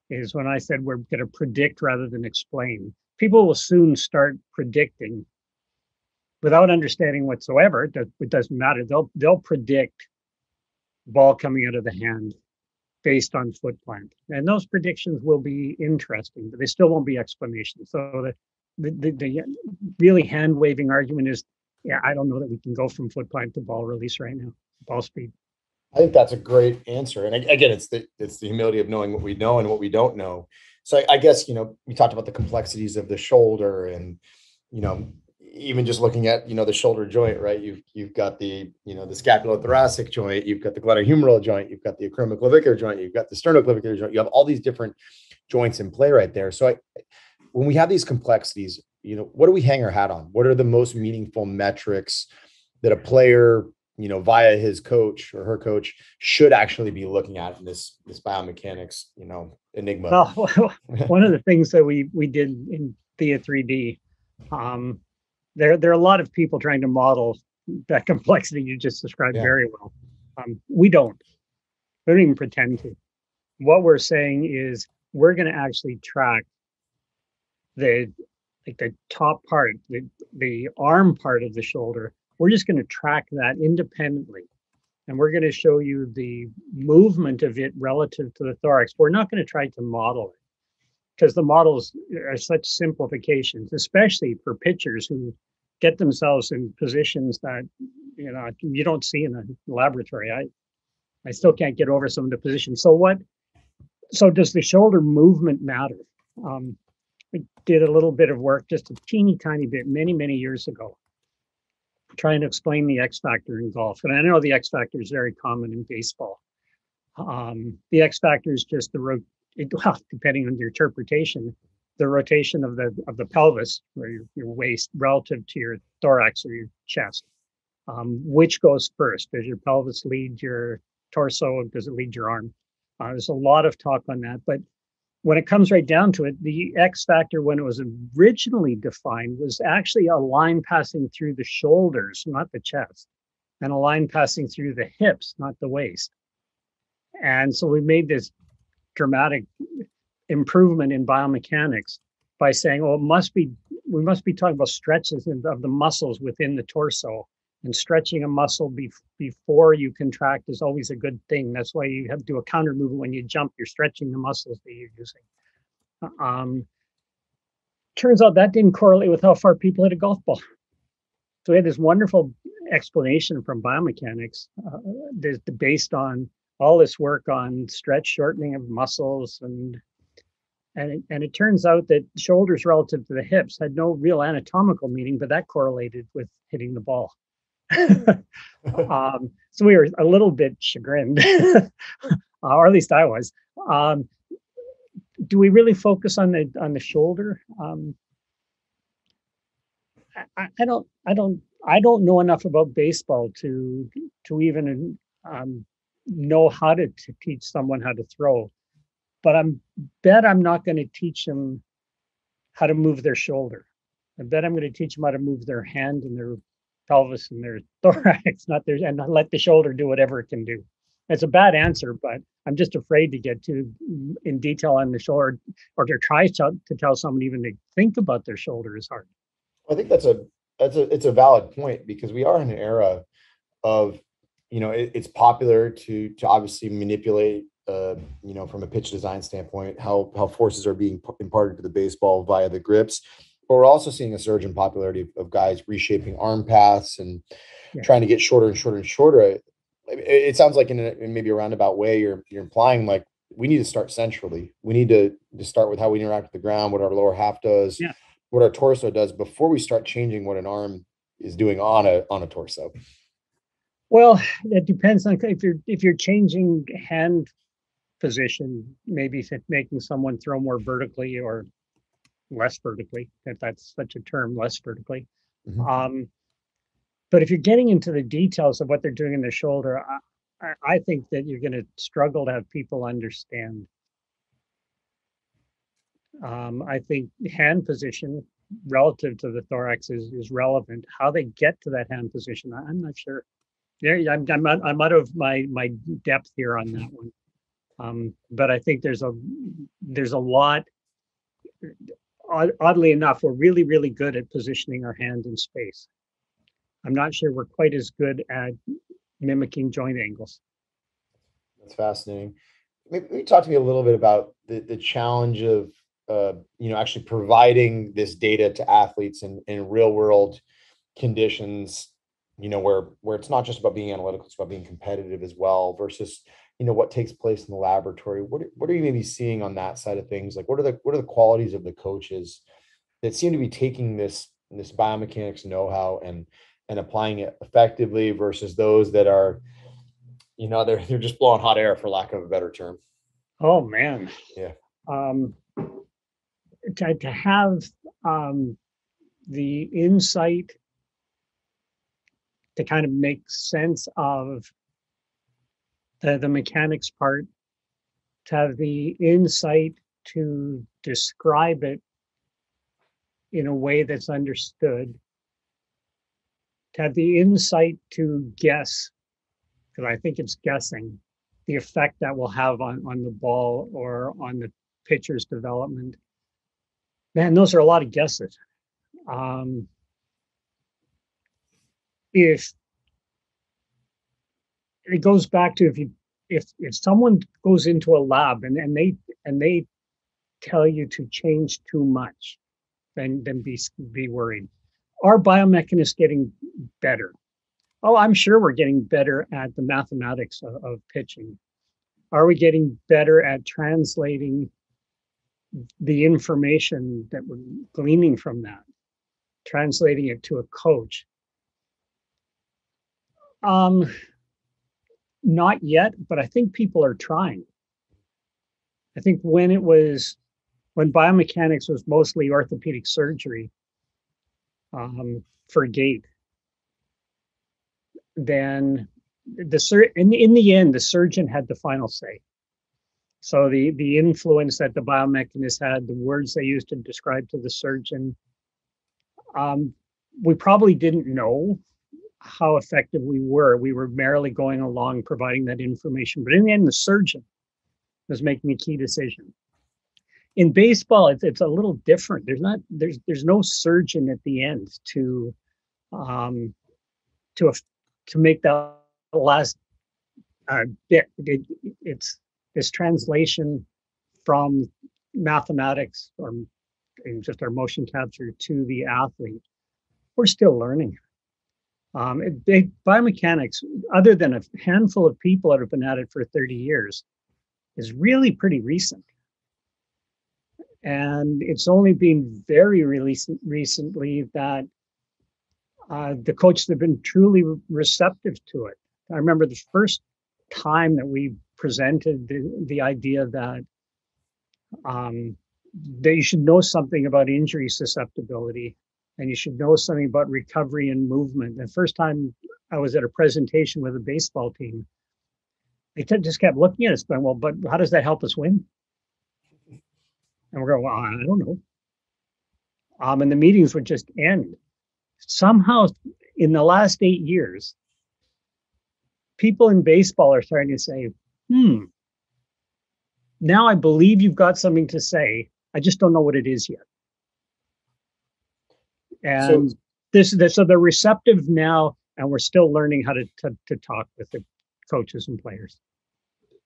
is when I said we're going to predict rather than explain. People will soon start predicting without understanding whatsoever. It doesn't matter. They'll predict ball coming out of the hand based on foot plant, and those predictions will be interesting, but they still won't be explanations. So the really hand waving argument is, yeah, I don't know that we can go from foot plant to ball release right now, ball speed. I think that's a great answer. And again, it's the humility of knowing what we know and what we don't know. So I guess, we talked about the complexities of the shoulder and, even just looking at, the shoulder joint, right? You've got the, the scapulothoracic joint, you've got the glenohumeral joint, you've got the acromioclavicular joint, you've got the sternoclavicular joint, you have all these different joints in play right there. So when we have these complexities, what do we hang our hat on? What are the most meaningful metrics that a player, via his coach or her coach should actually be looking at in this biomechanics, enigma? Well, one of the things that we did in Thea 3D, there are a lot of people trying to model that complexity you just described very well. We don't even pretend to. What we're saying is we're going to actually track the top part, the arm part of the shoulder. We're just going to track that independently. And we're going to show you the movement of it relative to the thorax. We're not going to try to model it because the models are such simplifications, especially for pitchers who get themselves in positions that, you don't see in a laboratory. I still can't get over some of the positions. So does the shoulder movement matter? I did a little bit of work, just a teeny tiny bit, many years ago, trying to explain the X factor in golf. And I know the X factor is very common in baseball. The X factor is just depending on your interpretation, the rotation of the pelvis or your waist relative to your thorax or your chest. Which goes first? Does your pelvis lead your torso? Does it lead your arm? There's a lot of talk on that, but when it comes right down to it, the X factor, when it was originally defined, was actually a line passing through the shoulders, not the chest, and a line passing through the hips, not the waist. And so we made this dramatic improvement in biomechanics by saying, we must be talking about stretches of the muscles within the torso. And stretching a muscle before you contract is always a good thing. That's why you have to do a counter movement when you jump. You're stretching the muscles that you're using. Turns out that didn't correlate with how far people hit a golf ball. So we had this wonderful explanation from biomechanics based on all this work on stretch shortening of muscles. And it turns out that shoulders relative to the hips had no real anatomical meaning, but that correlated with hitting the ball. So we were a little bit chagrined, or at least I was. Do we really focus on the shoulder? I don't know enough about baseball to even know how to teach someone how to throw, but I'm not going to teach them how to move their shoulder. I bet I'm going to teach them how to move their hand and their pelvis and their thorax, and let the shoulder do whatever it can do. It's a bad answer, but I'm just afraid to get too in detail on the shoulder, or to try to tell someone even to think about their shoulder is hard. I think it's a valid point, because we are in an era of, it's popular to obviously manipulate, from a pitch design standpoint, how forces are being imparted to the baseball via the grips. But we're also seeing a surge in popularity of guys reshaping arm paths and trying to get shorter and shorter and shorter. it sounds like in maybe a roundabout way, you're implying like we need to start centrally. We need to start with how we interact with the ground, what our lower half does, Yeah. what our torso does before we start changing what an arm is doing on a torso. Well, it depends on if you're changing hand position, maybe making someone throw more vertically or less vertically, if that's such a term, less vertically. Mhm. But if you're getting into the details of what they're doing in the shoulder, I think that you're going to struggle to have people understand. I think hand position relative to the thorax is relevant. How they get to that hand position, I'm not sure. Yeah, I'm out of my depth here on that one. But I think there's a lot. Oddly enough, we're really, really good at positioning our hand in space. I'm not sure we're quite as good at mimicking joint angles. That's fascinating. Maybe talk to me a little bit about the challenge of actually providing this data to athletes in real world conditions, where it's not just about being analytical, it's about being competitive as well, versus what takes place in the laboratory. What are you maybe seeing on that side of things? Like what are the qualities of the coaches that seem to be taking this biomechanics know-how and applying it effectively versus those that are they're just blowing hot air, for lack of a better term? Oh man. Yeah. Um, to have the insight to kind of make sense of the mechanics part, to have the insight to describe it in a way that's understood, to have the insight to guess, because I think it's guessing, the effect that will have on the ball or on the pitcher's development. Man, those are a lot of guesses. If it goes back to if someone goes into a lab and they tell you to change too much, then be worried. Are biomechanists getting better? Oh, I'm sure we're getting better at the mathematics of pitching. Are we getting better at translating the information that we're gleaning from that, translating it to a coach? Not yet, but I think people are trying. I think when biomechanics was mostly orthopedic surgery for gait, then in the end, the surgeon had the final say. So the influence that the biomechanist had, the words they used to describe to the surgeon, we probably didn't know how effective we were. We were merely going along providing that information. But in the end, the surgeon was making a key decision. In baseball, it's a little different. There's no surgeon at the end to make that last bit. It's this translation from mathematics or just our motion capture to the athlete. We're still learning. Biomechanics, other than a handful of people that have been at it for 30 years, is really pretty recent. And it's only been very recently that the coaches have been truly receptive to it. I remember the first time that we presented the idea that you should know something about injury susceptibility and you should know something about recovery and movement. The first time I was at a presentation with a baseball team, they just kept looking at us going, well, but how does that help us win? And we're going, well, I don't know. And the meetings would just end. Somehow, in the last 8 years, people in baseball are starting to say, now I believe you've got something to say. I just don't know what it is yet. And so they're receptive now, and we're still learning how to talk with the coaches and players.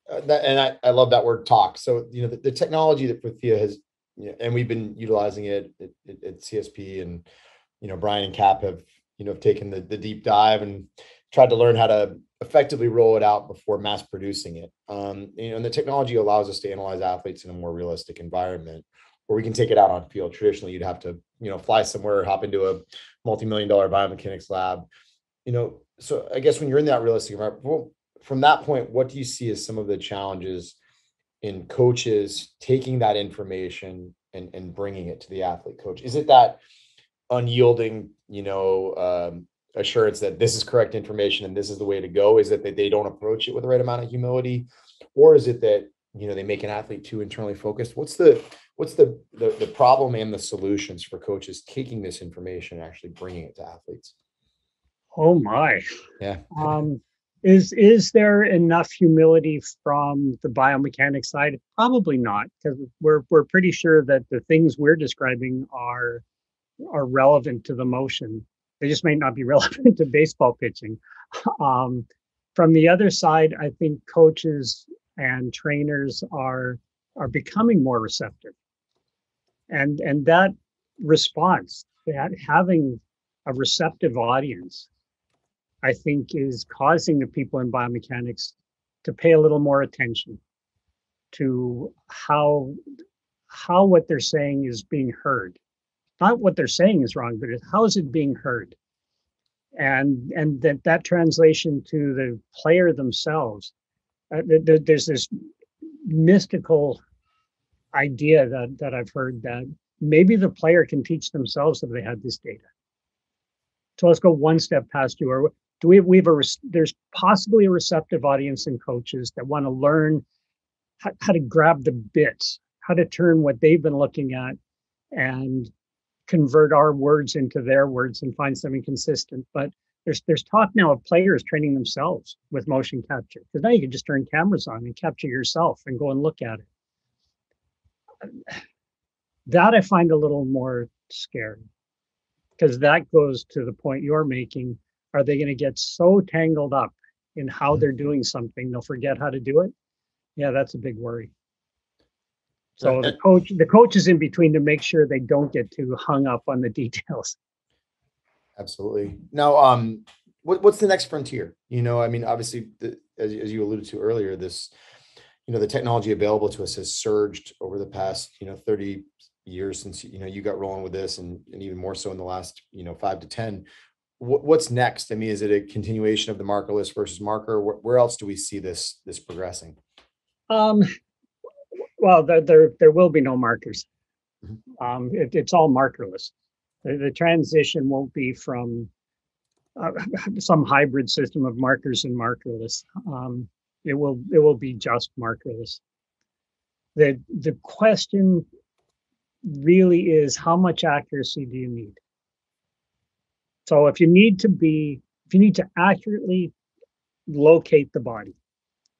I love that word talk. So, the technology that Prithia has, and we've been utilizing it at CSP, and, Brian and Cap have taken the deep dive and tried to learn how to effectively roll it out before mass producing it. And the technology allows us to analyze athletes in a more realistic environment where we can take it out on field. Traditionally, you'd have to, fly somewhere, hop into a multi-million-dollar biomechanics lab. So I guess when you're in that realistic environment, well, from that point, what do you see as some of the challenges in coaches taking that information and bringing it to the athlete coach? Is it that unyielding, assurance that this is correct information and this is the way to go? Is it that they don't approach it with the right amount of humility? Or is it that, they make an athlete too internally focused? What's the problem and the solutions for coaches taking this information and actually bringing it to athletes? Oh my. Yeah. Is there enough humility from the biomechanics side? Probably not, because we're pretty sure that the things we're describing are relevant to the motion. They just may not be relevant to baseball pitching. From the other side, I think coaches and trainers are becoming more receptive, and that response, that having a receptive audience, I think, is causing the people in biomechanics to pay a little more attention to how what they're saying is being heard. Not what they're saying is wrong, but how is it being heard? And that translation to the player themselves. There's this mystical idea that I've heard that maybe the player can teach themselves if they had this data. So let's go one step past you. Or do we have there's possibly a receptive audience in coaches that want to learn how to grab the bits, how to turn what they've been looking at and convert our words into their words and find something consistent. But there's talk now of players training themselves with motion capture, because now you can just turn cameras on and capture yourself and go and look at it. That I find a little more scary, because that goes to the point you're making. Are they going to get so tangled up in how they're doing something they'll forget how to do it? Yeah, that's a big worry. So the coach is in between to make sure they don't get too hung up on the details. Absolutely. Now, what's the next frontier? Obviously, as you alluded to earlier, this, the technology available to us has surged over the past, 30 years since, you got rolling with this, and even more so in the last, 5 to 10. What's next? I mean, is it a continuation of the markerless versus marker? Where else do we see this progressing? Well, there will be no markers. Mm-hmm. It's all markerless. The transition won't be from some hybrid system of markers and markerless. It will be just markerless. The question really is, how much accuracy do you need? So if you need to accurately locate the body,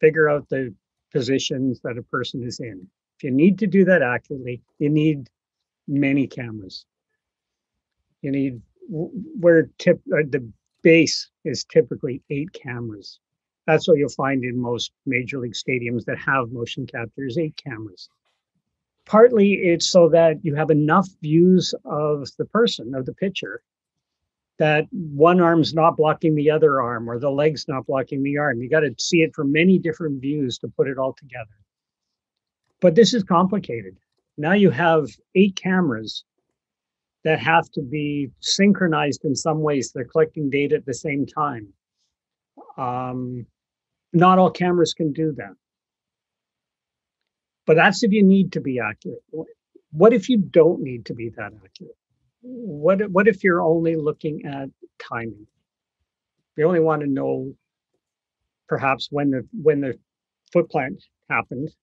figure out the positions that a person is in. If you need to do that accurately, you need many cameras. You need the base is typically 8 cameras. That's what you'll find in most major league stadiums that have motion capture, is 8 cameras. Partly it's so that you have enough views of the person, of the pitcher, that one arm's not blocking the other arm or the leg's not blocking the arm. You got to see it from many different views to put it all together. But this is complicated. Now you have 8 cameras that have to be synchronized in some ways. They're collecting data at the same time. Not all cameras can do that. But that's if you need to be accurate. What if you don't need to be that accurate? What if you're only looking at timing? You only want to know perhaps when the foot plant happened,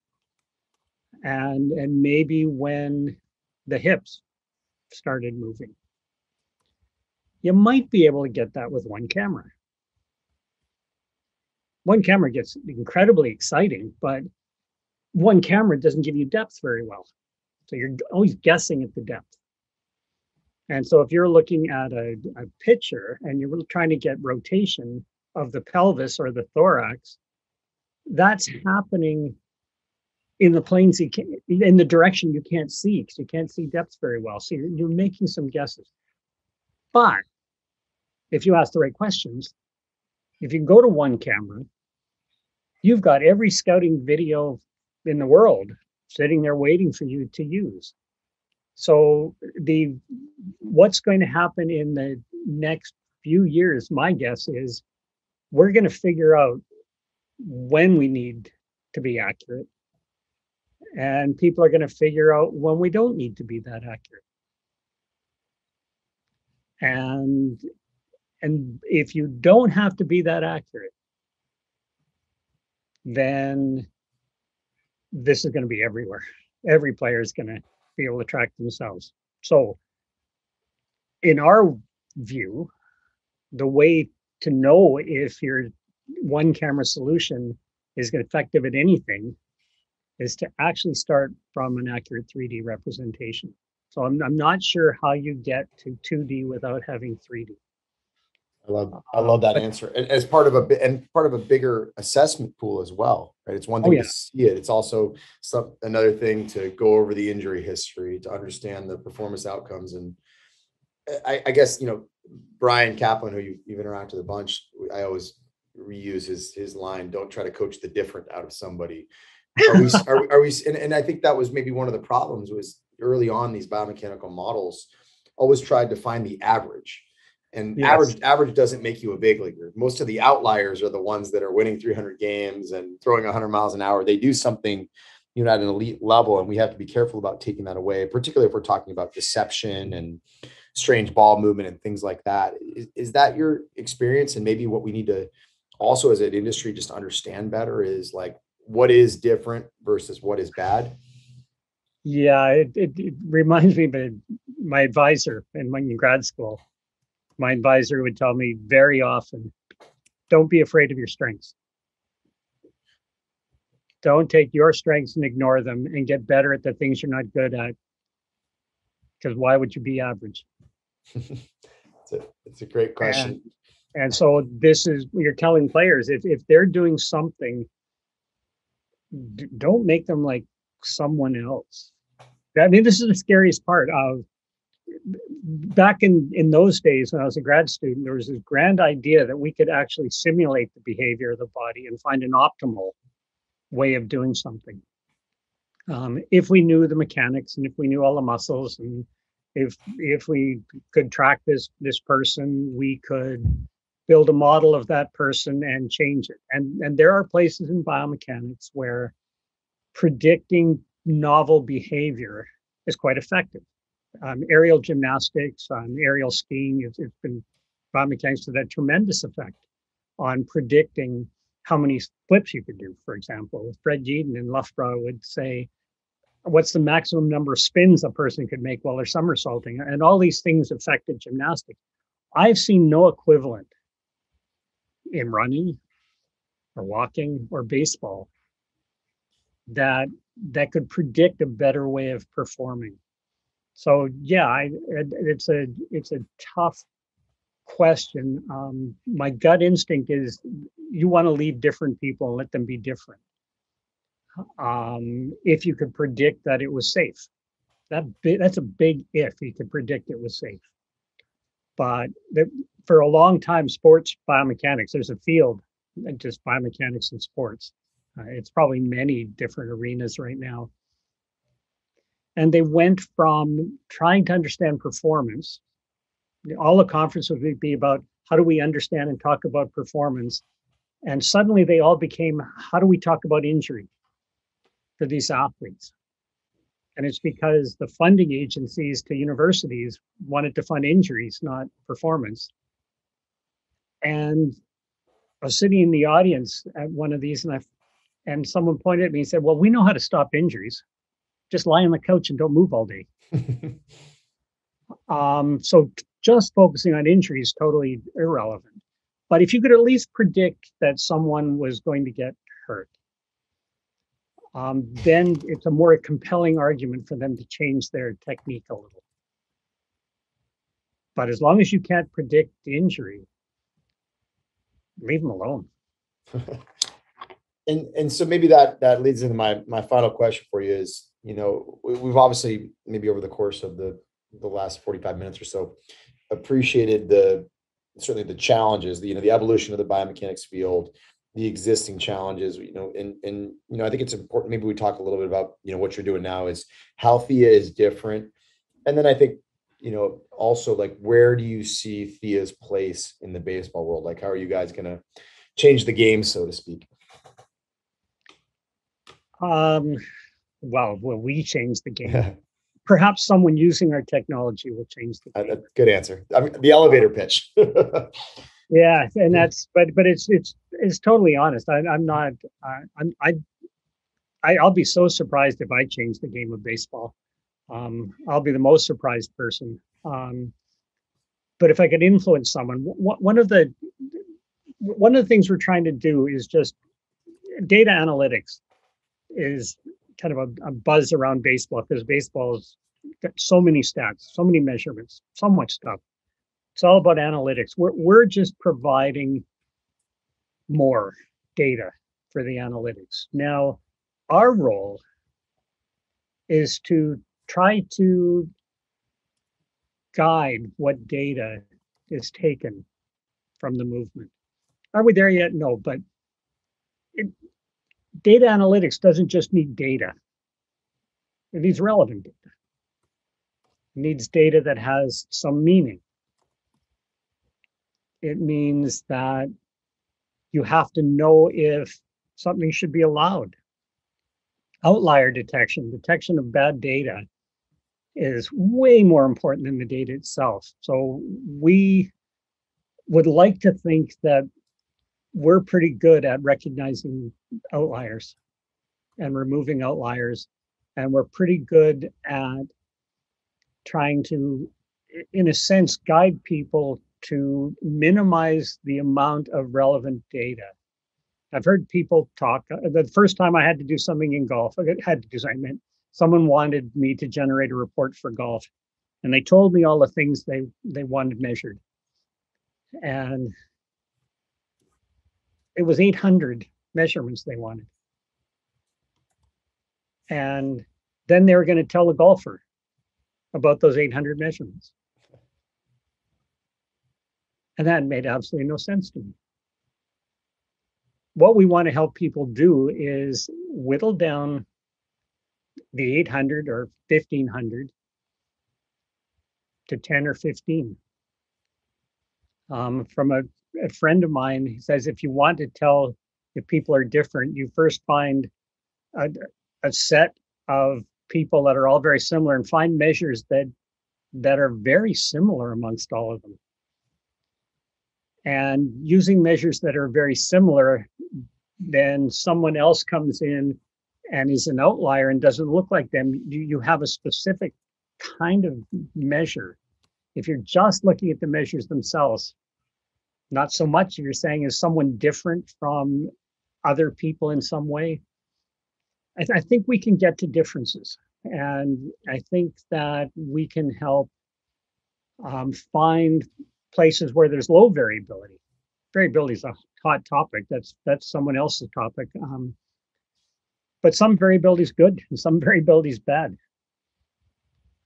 and maybe when the hips started moving. You might be able to get that with one camera. One camera gets incredibly exciting, but one camera doesn't give you depth very well. So you're always guessing at the depth. And so if you're looking at a pitcher and you're trying to get rotation of the pelvis or the thorax, that's happening in the planes in the direction you can't see, because you can't see depth very well. So you're making some guesses. But if you ask the right questions, If you go to one camera, you've got every scouting video in the world sitting there waiting for you to use. So what's going to happen in the next few years, my guess is we're going to figure out when we need to be accurate, and people are going to figure out when we don't need to be that accurate. And if you don't have to be that accurate, then this is going to be everywhere. Every player is going to be able to track themselves. So in our view, the way to know if your one camera solution is effective at anything is to actually start from an accurate 3D representation. So I'm not sure how you get to 2D without having 3D. I love that answer. And as part of a bigger assessment pool as well, right? It's one thing to see it. It's also another thing to go over the injury history, to understand the performance outcomes. And I guess, Brian Kaplan, who you've interacted with a bunch, I always reuse his line, don't try to coach the different out of somebody. Are we, and I think that was maybe one of the problems was early on, these biomechanical models always tried to find the average. And average doesn't make you a big leaguer. Most of the outliers are the ones that are winning 300 games and throwing 100 miles an hour. They do something, at an elite level, and we have to be careful about taking that away, particularly if we're talking about deception and strange ball movement and things like that. Is that your experience? And maybe what we need to also as an industry just understand better is like what is different versus what is bad? Yeah, it reminds me of my advisor in grad school. My advisor would tell me very often, don't be afraid of your strengths. Don't take your strengths and ignore them and get better at the things you're not good at. Because why would you be average? It's a great question. And so this is, you're telling players, if they're doing something, don't make them like someone else. I mean, this is the scariest part of, back in those days when I was a grad student, there was this grand idea that we could actually simulate the behavior of the body and find an optimal way of doing something. If we knew the mechanics and if we knew all the muscles, and if we could track this person, we could build a model of that person and change it. And there are places in biomechanics where predicting novel behavior is quite effective. Aerial gymnastics, aerial skiing, it's been, biomechanics has had tremendous effect on predicting how many flips you could do. For example, Fred Yeaton in Loughborough would say, what's the maximum number of spins a person could make while they're somersaulting? And all these things affected gymnastics. I've seen no equivalent in running or walking or baseball that could predict a better way of performing. So yeah, it's a tough question. My gut instinct is you want to leave different people and let them be different. If you could predict that it was safe, that's a big if you could predict it was safe. But for a long time, sports biomechanics, there's a field, just biomechanics in sports. It's probably many different arenas right now. And they went from trying to understand performance. All the conferences would be about how do we understand and talk about performance. And suddenly they all became, how do we talk about injury for these athletes? And it's because the funding agencies to universities wanted to fund injuries, not performance. And I was sitting in the audience at one of these, and someone pointed at me and said, well, we know how to stop injuries. Just lie on the couch and don't move all day. So just focusing on injury is totally irrelevant. But if you could at least predict that someone was going to get hurt, then it's a more compelling argument for them to change their technique a little. But as long as you can't predict the injury, leave them alone. And so maybe that leads into my final question for you is, we've obviously maybe over the course of the last 45 minutes or so appreciated the certainly the challenges, the evolution of the biomechanics field, the existing challenges, and I think it's important. Maybe we talk a little bit about, what you're doing now is how Thea is different. And then I think, also like, where do you see Thea's place in the baseball world? Like, how are you guys going to change the game, so to speak? Well, will we change the game? Perhaps someone using our technology will change the game. Good answer. I mean, the elevator pitch. Yeah, and that's but it's totally honest. I'll be so surprised if I change the game of baseball. I'll be the most surprised person. But if I could influence someone, one of the things we're trying to do is just data analytics is kind of a buzz around baseball, because baseball's got so many stats, so many measurements, so much stuff. It's all about analytics. We're just providing more data for the analytics. Now, our role is to try to guide what data is taken from the movement. Are we there yet? No, but data analytics doesn't just need data. It needs relevant data. It needs data that has some meaning. It means that you have to know if something should be allowed. Outlier detection of bad data is way more important than the data itself. So we would like to think that we're pretty good at recognizing outliers and removing outliers. And we're pretty good at trying to, in a sense, guide people to minimize the amount of relevant data. I've heard people talk. The first time I had to do something in golf, someone wanted me to generate a report for golf, and they told me all the things they wanted measured. And it was 800 measurements they wanted. And then they were going to tell a golfer about those 800 measurements. And that made absolutely no sense to me. What we want to help people do is whittle down the 800 or 1500 to 10 or 15. From a friend of mine, he says, if you want to tell if people are different, you first find a set of people that are all very similar and find measures that are very similar amongst all of them. And using measures that are very similar, then someone else comes in and is an outlier and doesn't look like them. You have a specific kind of measure. If you're just looking at the measures themselves, not so much. If you're saying, is someone different from other people in some way? I think we can get to differences. And I think that we can help find places where there's low variability. Variability is a hot topic. That's someone else's topic. But some variability is good and some variability is bad.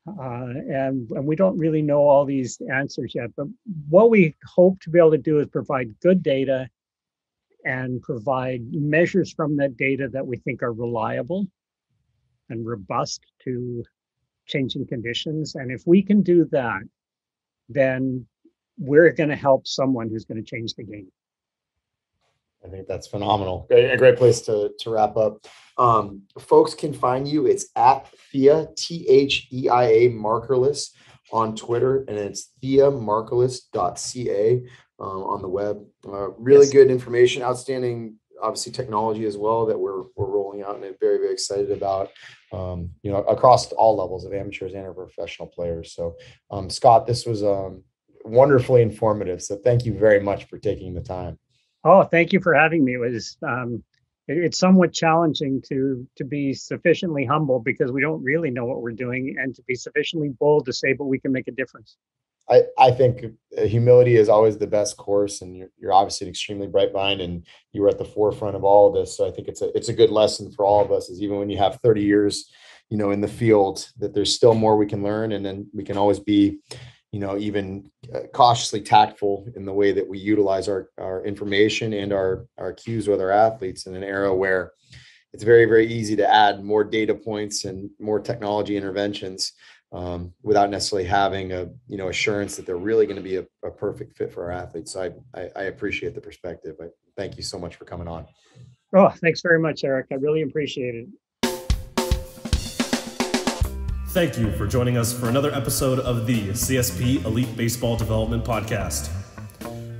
And we don't really know all these answers yet. But what we hope to be able to do is provide good data and provide measures from that data that we think are reliable and robust to changing conditions. And if we can do that, then we're going to help someone who's going to change the game. I think that's phenomenal. A great place to wrap up. Folks can find you. It's at Thea, THEIA Markerless on Twitter, and it's theamarkerless.ca on the web. Really good information, outstanding, obviously, technology as well that we're rolling out and very, very excited about, across all levels of amateurs and our professional players. So, Scott, this was wonderfully informative. So thank you very much for taking the time. Oh, thank you for having me. It was it's somewhat challenging to be sufficiently humble because we don't really know what we're doing, and to be sufficiently bold to say, but we can make a difference. I think humility is always the best course, and you're obviously an extremely bright mind, and you were at the forefront of all of this. So I think it's a good lesson for all of us, is even when you have 30 years, in the field, that there's still more we can learn, and then we can always be, even cautiously tactful in the way that we utilize our information and our cues with our athletes in an era where it's very, very easy to add more data points and more technology interventions without necessarily having assurance that they're really going to be a perfect fit for our athletes. So I appreciate the perspective. Thank you so much for coming on. Oh, thanks very much, Eric. I really appreciate it. Thank you for joining us for another episode of the CSP Elite Baseball Development Podcast.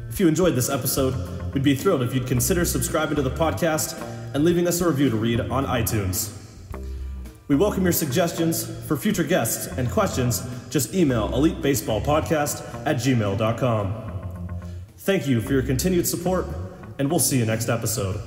If you enjoyed this episode, we'd be thrilled if you'd consider subscribing to the podcast and leaving us a review to read on iTunes. We welcome your suggestions for future guests and questions. Just email elitebaseballpodcast@gmail.com. Thank you for your continued support, and we'll see you next episode.